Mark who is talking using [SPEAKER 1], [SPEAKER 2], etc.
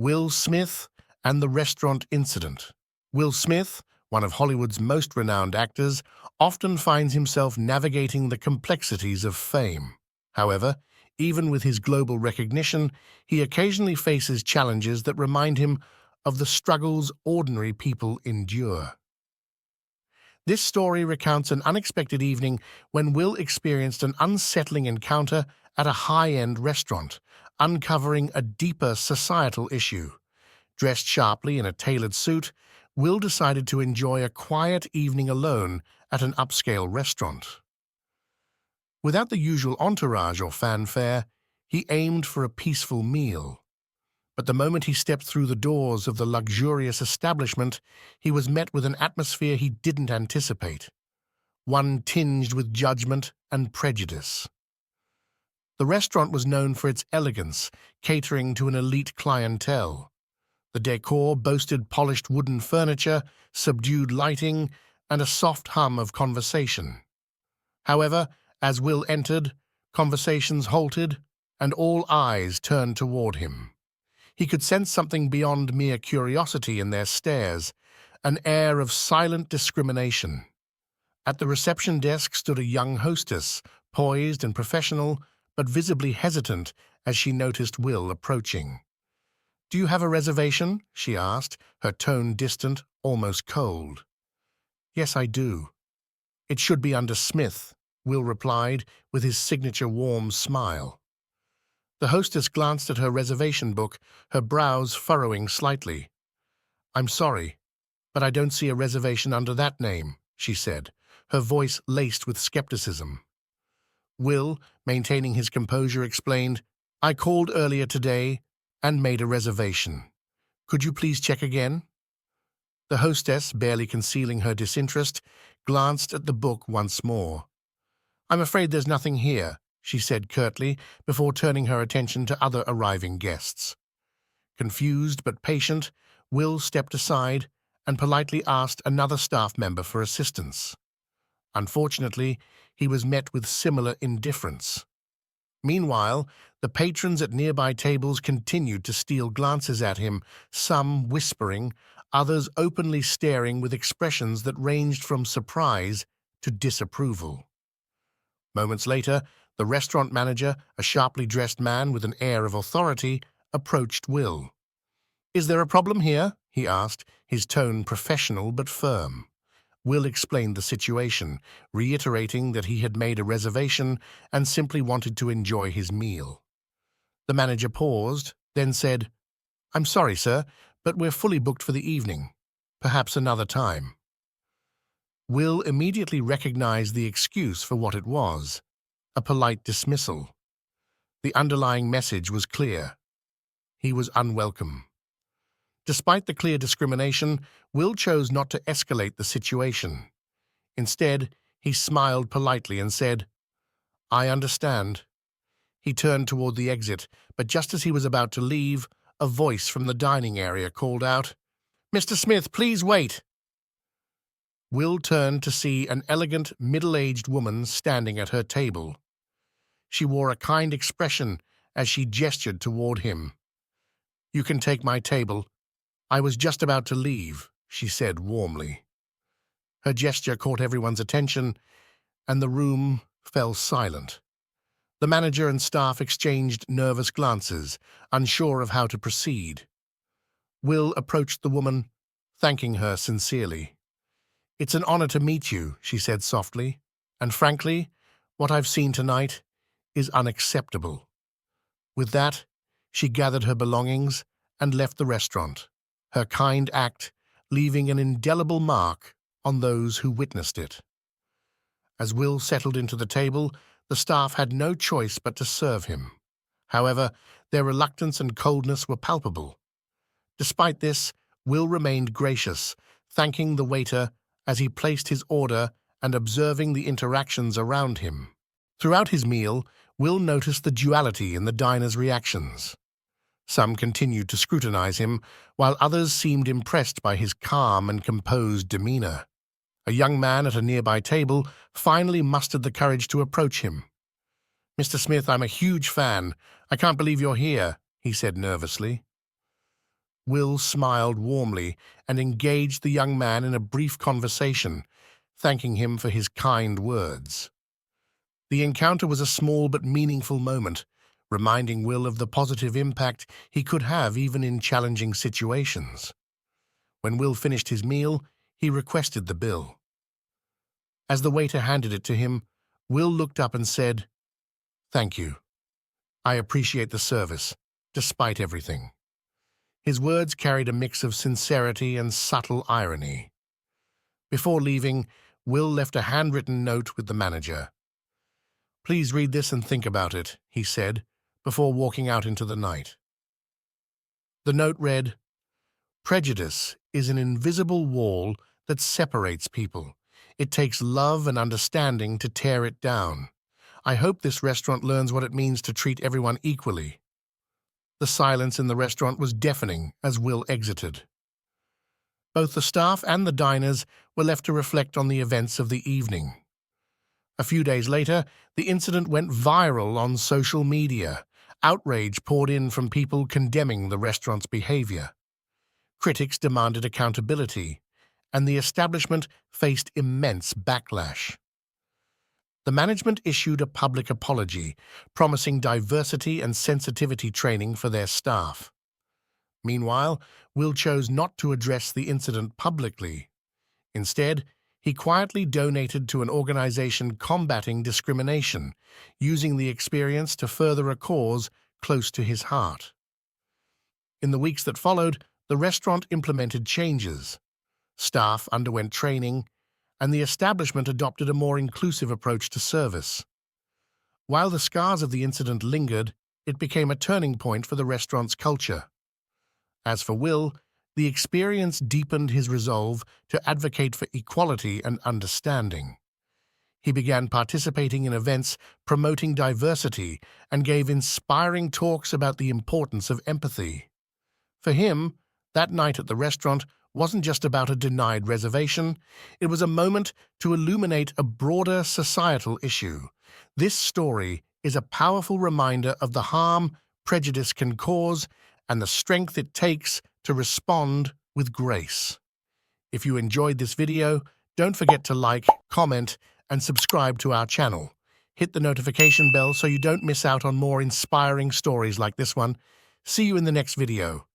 [SPEAKER 1] Will Smith and the Restaurant Incident. Will Smith, one of Hollywood's most renowned actors, often finds himself navigating the complexities of fame. However, even with his global recognition, he occasionally faces challenges that remind him of the struggles ordinary people endure. This story recounts an unexpected evening when Will experienced an unsettling encounter at a high-end restaurant, uncovering a deeper societal issue. Dressed sharply in a tailored suit, Will decided to enjoy a quiet evening alone at an upscale restaurant. Without the usual entourage or fanfare, he aimed for a peaceful meal. But the moment he stepped through the doors of the luxurious establishment, he was met with an atmosphere he didn't anticipate, one tinged with judgment and prejudice. The restaurant was known for its elegance, catering to an elite clientele. The decor boasted polished wooden furniture, subdued lighting, and a soft hum of conversation. However, as Will entered, conversations halted, and all eyes turned toward him. He could sense something beyond mere curiosity in their stares, an air of silent discrimination. At the reception desk stood a young hostess, poised and professional, but visibly hesitant as she noticed Will approaching. "Do you have a reservation?" she asked, her tone distant, almost cold. "Yes, I do. It should be under Smith," Will replied with his signature warm smile. The hostess glanced at her reservation book, her brows furrowing slightly. "I'm sorry, but I don't see a reservation under that name," she said, her voice laced with skepticism. Will, maintaining his composure, explained, "I called earlier today and made a reservation. Could you please check again?" The hostess, barely concealing her disinterest, glanced at the book once more. "I'm afraid there's nothing here," she said curtly, before turning her attention to other arriving guests. Confused but patient, Will stepped aside and politely asked another staff member for assistance. Unfortunately, he was met with similar indifference. Meanwhile, the patrons at nearby tables continued to steal glances at him, some whispering, others openly staring with expressions that ranged from surprise to disapproval. Moments later, the restaurant manager, a sharply dressed man with an air of authority, approached Will. "Is there a problem here?" he asked, his tone professional but firm. Will explained the situation, reiterating that he had made a reservation and simply wanted to enjoy his meal. The manager paused, then said, "I'm sorry, sir, but we're fully booked for the evening. Perhaps another time." Will immediately recognized the excuse for what it was, a polite dismissal. The underlying message was clear. He was unwelcome. Despite the clear discrimination, Will chose not to escalate the situation. Instead, he smiled politely and said, "I understand." He turned toward the exit, but just as he was about to leave, a voice from the dining area called out, "Mr. Smith, please wait." Will turned to see an elegant, middle-aged woman standing at her table. She wore a kind expression as she gestured toward him. "You can take my table. I was just about to leave," she said warmly. Her gesture caught everyone's attention, and the room fell silent. The manager and staff exchanged nervous glances, unsure of how to proceed. Will approached the woman, thanking her sincerely. "It's an honor to meet you," she said softly, "and frankly, what I've seen tonight is unacceptable." With that, she gathered her belongings and left the restaurant, her kind act leaving an indelible mark on those who witnessed it. As Will settled into the table, the staff had no choice but to serve him. However, their reluctance and coldness were palpable. Despite this, Will remained gracious, thanking the waiter as he placed his order and observing the interactions around him. Throughout his meal, Will noticed the duality in the diners' reactions. Some continued to scrutinize him, while others seemed impressed by his calm and composed demeanor. A young man at a nearby table finally mustered the courage to approach him. "Mr. Smith, I'm a huge fan. I can't believe you're here," he said nervously. Will smiled warmly and engaged the young man in a brief conversation, thanking him for his kind words. The encounter was a small but meaningful moment, reminding Will of the positive impact he could have even in challenging situations. When Will finished his meal, he requested the bill. As the waiter handed it to him, Will looked up and said, "Thank you. I appreciate the service, despite everything." His words carried a mix of sincerity and subtle irony. Before leaving, Will left a handwritten note with the manager. "Please read this and think about it," he said, before walking out into the night. The note read, "Prejudice is an invisible wall that separates people. It takes love and understanding to tear it down. I hope this restaurant learns what it means to treat everyone equally." The silence in the restaurant was deafening as Will exited. Both the staff and the diners were left to reflect on the events of the evening. A few days later, the incident went viral on social media. Outrage poured in from people condemning the restaurant's behavior. Critics demanded accountability, and the establishment faced immense backlash. The management issued a public apology, promising diversity and sensitivity training for their staff. Meanwhile, Will chose not to address the incident publicly. Instead, he quietly donated to an organization combating discrimination, using the experience to further a cause close to his heart. In the weeks that followed, the restaurant implemented changes. Staff underwent training, and the establishment adopted a more inclusive approach to service. While the scars of the incident lingered, it became a turning point for the restaurant's culture. As for Will, the experience deepened his resolve to advocate for equality and understanding. He began participating in events promoting diversity and gave inspiring talks about the importance of empathy. For him, that night at the restaurant wasn't just about a denied reservation, it was a moment to illuminate a broader societal issue. This story is a powerful reminder of the harm prejudice can cause and the strength it takes to respond with grace. If you enjoyed this video, don't forget to like, comment, and subscribe to our channel. Hit the notification bell so you don't miss out on more inspiring stories like this one. See you in the next video.